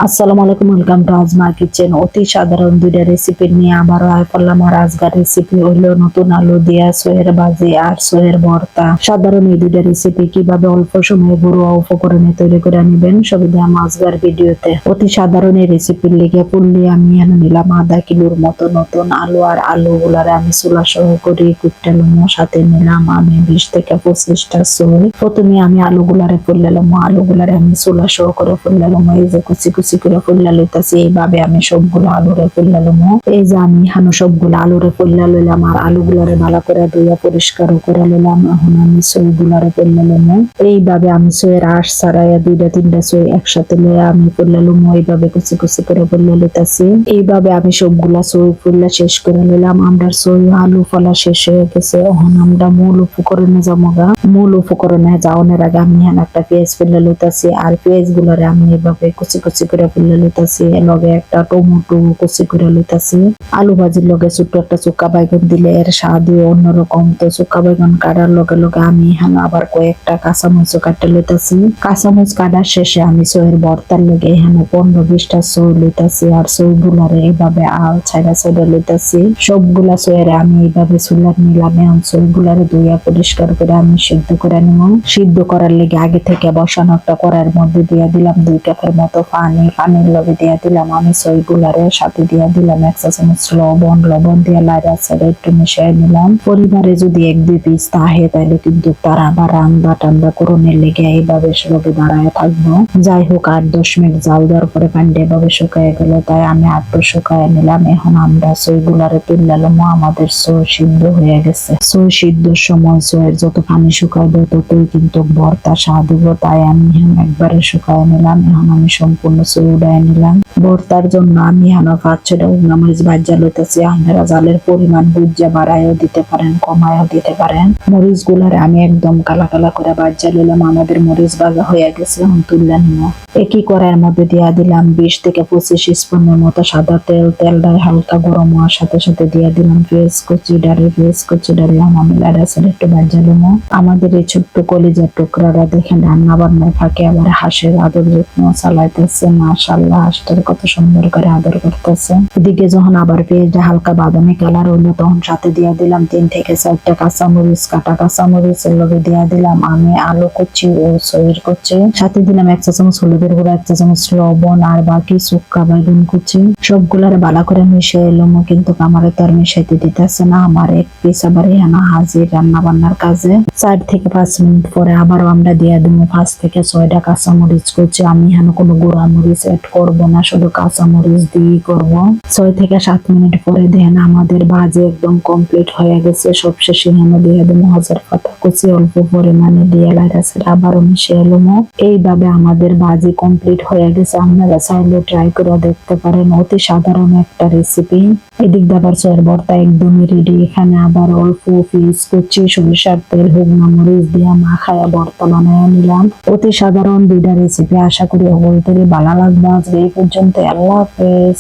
আসসালামু আলাইকুম, welcome to asthma kitchen. অতি সাধারণ দুইটা রেসিপি নিয়ে আবারও আয় পড়লাম। আর আজকের রেসিপি হইলো নতুন আলু দিয়া সোয়ের ভাজি আর সোয়ের ভর্তা। সাধারণ এই দুইটা রেসিপি কিভাবে অল্প সময়ে ঘরোয়া উপকরণে তৈরি করে নেবেন সবই দিলাম আজকের ভিডিওতে। অতি সাধারণ এই রেসিপির লেগে পড়লে আমি এনে নিলাম আধা কিলোর মতো নতুন আলু। আর আলু গুলারে আমি চুলা সহ করে কুট্টালুমো, সাথে নিলাম আমি 20 থেকে 25টা সোয়। প্রথমে আমি আলুগুলারে ফুললাম, আলুগুলারে আমি চুলা সহ করে ফুললাম। এই যে কুচি কুচি করে ফুল্লা লইতাছি, এইভাবে আমি সবগুলো আলুরে ফুল্লা লমো। এই যে আমি হানো সবগুলো আলুরে ফুল্লা লইলাম আর আলুগুলারে ভালো করে ধুইয়া পরিষ্কার করে লইলাম। এখন আমি সইগুলারে ফুল্লা লমো। এইভাবে আমি সইয়ের আঁশ ছাড়াইয়া 2-3টা সই একসাথে লইয়া আমি ফুল্লা লমো। এইভাবে কুচি কুচি করে ফুল্লা লইতাছি। এইভাবে আমি সবগুলা সই ফুল্লা শেষ করে লইলাম। আমরা সই আলু ফলা শেষ হয়ে গেছে। এখন আমরা মূল উপকরণে যাবো। মূল উপকরণে যাওয়ার আগে আমি একটা পেঁয়াজ ফুল্লা লইতাছি। আর পেঁয়াজ গুলারে আমি এইভাবে কুচি কুচি করে ফুল্লা লইতাছি। লগে একটা টমেটো কুচি করে লইতাছি। আলু ভাজির লগে ছোট্ট একটা চুক্কা বাইগন দিলে এর স্বাদই অন্যরকম। তো চুক্কা বাইগন কাটার লগে লগে আমি এখানে আবার কয়েকটা কাঁচামরিচ কাটতে লইতাছি। কাঁচামরিচ কাটার শেষে আমি সইয়ের ভর্তার লগে এখানে 15-20টা সই লইতাছি। আর সই গুলারে এইভাবে আল ছাইড়া ছাইড়া লইতাছি। সবগুলা সইয়ের আমি এইভাবে চুলার নিলাম। এখন সই গুলারে ধুইয়া পরিষ্কার করে আমি সিদ্ধ করে নিব। সিদ্ধ করার লেগে আগে থেকে বসানো একটা কড়াইয়ের মধ্যে দিয়ে দিলাম 2 কাপের মতো পানি। পানির লগে দিয়ে দিলাম আমি সইগুলারে, সাথে দিয়ে দিলাম 1 চা চামচ লবণ দিয়ে লাইড়া ছাড়া একটু মিশিয়ে নিলাম। পরিবারে যদি 1-2 পিস থাকে তাহলে কিন্তু তারা আবার রান্না টান্না করণের লেগে এইভাবে লগে দাঁড়ায় থাকবো। যাই হোক, 8-10 মিনিট জাল দেওয়ার পরে পানিটা এভাবে শুকায় গেল, তাই আমি আটটু শুকায় নিলাম। এখন আমরা সইগুলারে তুললাম। আমাদের সই সিদ্ধ হয়ে গেছে। সই সিদ্ধর সময় সইয়ের যত পানি শুকাইবে ততই কিন্তু ভর্তা স্বাদ হইব, তাই আমি একবারে শুকায় নিলাম। এখন আমি সম্পূর্ণ সই উড়াই নিলাম। ভর্তার জন্য আমি এখানে 5-6টা উগনা মরিচ ভাজা লইতেছি। আপনারা জালের পরিমাণ বুঝে বাড়াইও দিতে পারেন, কমাইও দিতে পারেন। মরিচ গুলারে আমি একদম কালা কালা করে ভাজা লইলাম। আমাদের মরিচ ভাজা হয়ে গেছে, এখন তুললে নিব। একই কড়াইয়ের মধ্যে দিয়া দিলাম 20 থেকে 25 স্পুনের মতো সাদা তেল। তেলটাই হালকা গরম হওয়ার সাথে সাথে দিয়ে দিলাম পেঁয়াজ কুচিডারে আমি লাড়া ছেড়ে একটু ভাজা লইব। আমাদের এই ছোট্ট কলিজার টুকরারা দেখেন রান্না বান্নার ফাঁকে আবার হাঁসের আদর যত্ন চালাইতেছে। মাশাআল্লাহ, হাঁসটার কত সুন্দর করে আদর করতেছে। এদিকে যখন আবার পেঁয়াজটা হালকা বাদামি কালার হইলো তখন সাথে দিয়ে দিলাম 3 থেকে 4টা কাঁচামরিচ। কাটা কাঁচামরিচের লগে দিয়ে দিলাম আমি আলু কুচি ও সইয়ের কুচি। সাথে দিলাম 1 চা চামচ হলুদের গুঁড়া, 1 চা চামচ লবণ আর বাকি চুক্কা বাইগন কুচি। সবগুলার ভালো করে মিশিয়ে এলাম, কিন্তু আমার তো আর মিশাইতে দিতেছে না। আমার এক পিস আবার এখানে হাজির রান্না বান্নার কাজে। 4 থেকে 5 মিনিট পরে আবারও আমরা দিয়ে দিব 5 থেকে 6টা কাঁচামরিচ কুচি। আমি এখানে কোনো গুঁড়া মরিচ এড করবো না, শুধু কাঁচামরিচ দিয়ে করবো। 6 থেকে 7 মিনিট পরে দেখেন আমাদের ভাজি একদম কমপ্লিট হয়ে গেছে। সবশেষে এখানে দিয়ে দেবো হাজার পাতা কুচি অল্প পরিমাণে দিয়ে লাইড়া ছেড়ে আবারও মিশিয়ে এলাম। এইভাবে আমাদের ভাজি কমপ্লিট হয়ে গেছে। আপনারা চাইলে ট্রাই করে দেখতে পারেন। অতি সাধারণ একটা রেসিপি। এদিক দাবার সয়ের ভর্তা একদমই রেডি। এখানে আবার অল্প পিস কুচি সরিষার তেল হুগনা মরিচ দিয়ে মাখায়া ভর্তা বানায় নিলাম। অতি সাধারণ দুইটা রেসিপি। আশা করি বলতে ভালো লাগবে। আজকে এই পর্যন্ত। আল্লাহ হাফেজ।